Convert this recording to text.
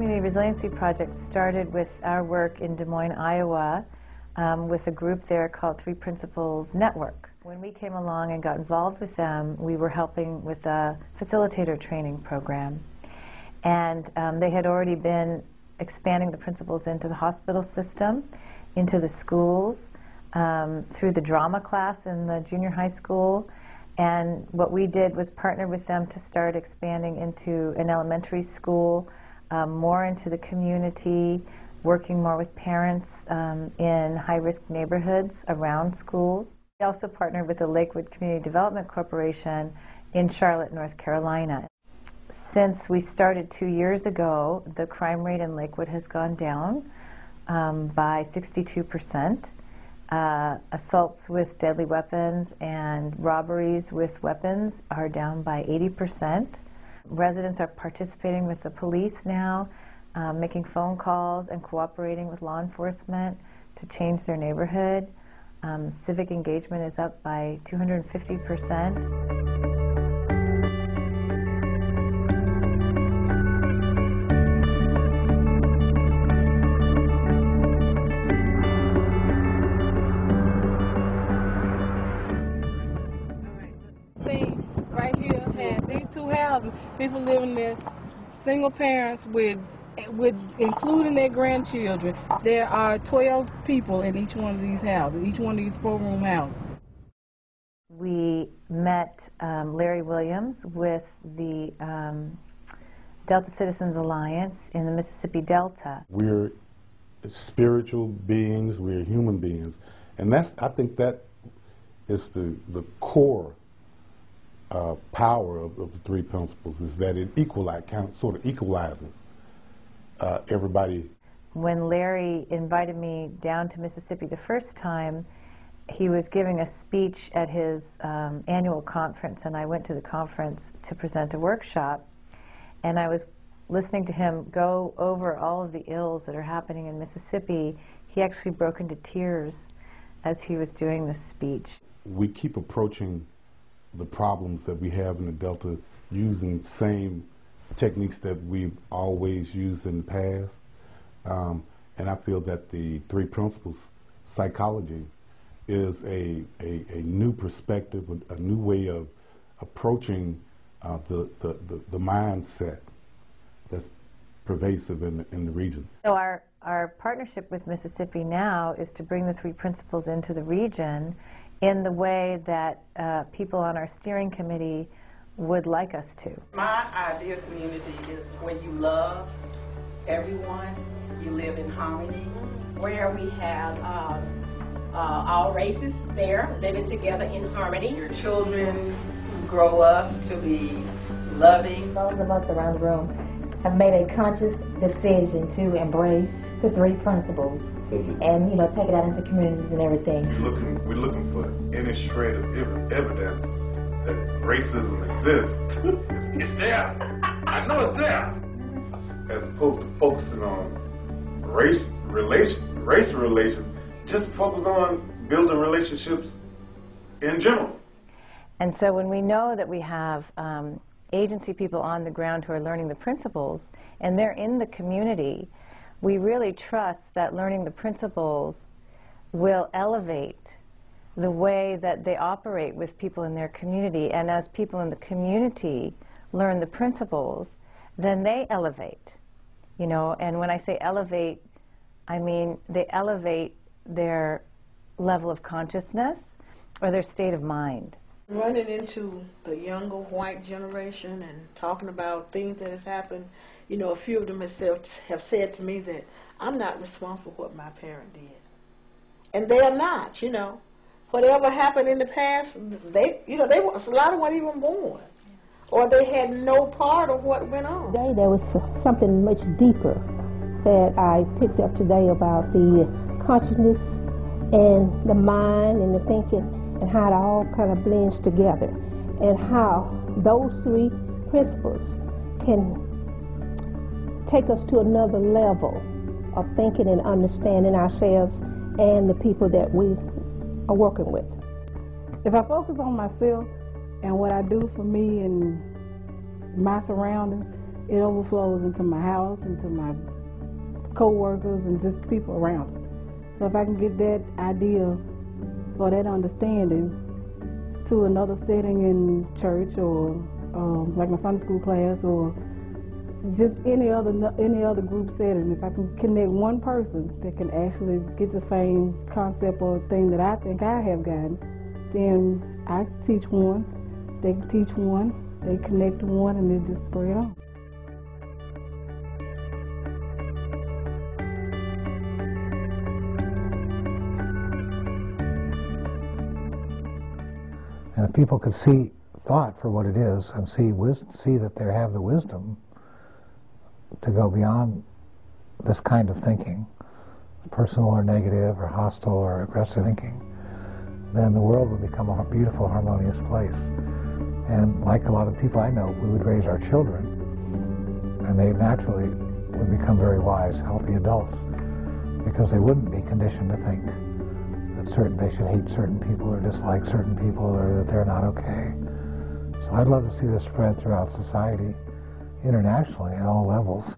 Community Resiliency Project started with our work in Des Moines, Iowa, with a group there called Three Principles Network. When we came along and got involved with them, we were helping with a facilitator training program. And they had already been expanding the principles into the hospital system, into the schools, through the drama class in the junior high school. And what we did was partner with them to start expanding into an elementary school, more into the community, working more with parents in high-risk neighborhoods around schools. We also partnered with the Lakewood Community Development Corporation in Charlotte, North Carolina. Since we started 2 years ago, the crime rate in Lakewood has gone down by 62%. Assaults with deadly weapons and robberies with weapons are down by 80%. Residents are participating with the police now, making phone calls and cooperating with law enforcement to change their neighborhood. Civic engagement is up by 250%. Right here has these two houses. People living there, single parents with including their grandchildren. There are 12 people in each one of these houses, each one of these 4-room houses. We met Larry Williams with the Delta Citizens Alliance in the Mississippi Delta. We're spiritual beings, we're human beings, and I think that is the core power of the three principles, is that it sort of equalizes everybody. When Larry invited me down to Mississippi the first time, he was giving a speech at his annual conference, and I went to the conference to present a workshop, and I was listening to him go over all of the ills that are happening in Mississippi. He actually broke into tears as he was doing this speech. We keep approaching the problems that we have in the Delta using the same techniques that we've always used in the past. And I feel that the three principles psychology is a new perspective, a new way of approaching the mindset that's pervasive in the region. So our partnership with Mississippi now is to bring the three principles into the region in the way that people on our steering committee would like us to. My ideal community is where you love everyone, you live in harmony, where we have all races there living together in harmony. Your children grow up to be loving. Those of us around the room have made a conscious decision to embrace the three principles and, take it out into communities and everything. We're looking for any shred of evidence that racism exists. It's there. I know it's there. As opposed to focusing on race relations, just focus on building relationships in general. And so when we know that we have agency people on the ground who are learning the principles, and they're in the community, we really trust that learning the principles will elevate the way that they operate with people in their community. And as people in the community learn the principles, then they elevate. And when I say elevate, I mean they elevate their level of consciousness or their state of mind. Running into the younger white generation and talking about things that has happened, a few of them have said to me that I'm not responsible for what my parent did. And they are not, Whatever happened in the past, a lot of weren't even born. Or they had no part of what went on. Today there was something much deeper that I picked up today about the consciousness and the mind and the thinking and how it all kind of blends together and how those three principles can take us to another level of thinking and understanding ourselves and the people that we are working with. If I focus on myself and what I do for me and my surroundings, it overflows into my house, into my co-workers, and just people around me. So if I can get that idea or that understanding to another setting in church or like my Sunday school class or just any other group setting, if I can connect one person that can actually get the same concept or thing that I think I have gotten, then I teach one, they teach one, they connect to one, and it just spread on. And if people could see thought for what it is and see that they have the wisdom to go beyond this kind of thinking, personal or negative or hostile or aggressive thinking, then the world would become a beautiful, harmonious place. And like a lot of people I know, we would raise our children, and they naturally would become very wise, healthy adults, because they wouldn't be conditioned to think that they should hate certain people or dislike certain people or that they're not okay. So I'd love to see this spread throughout society, internationally, at all levels.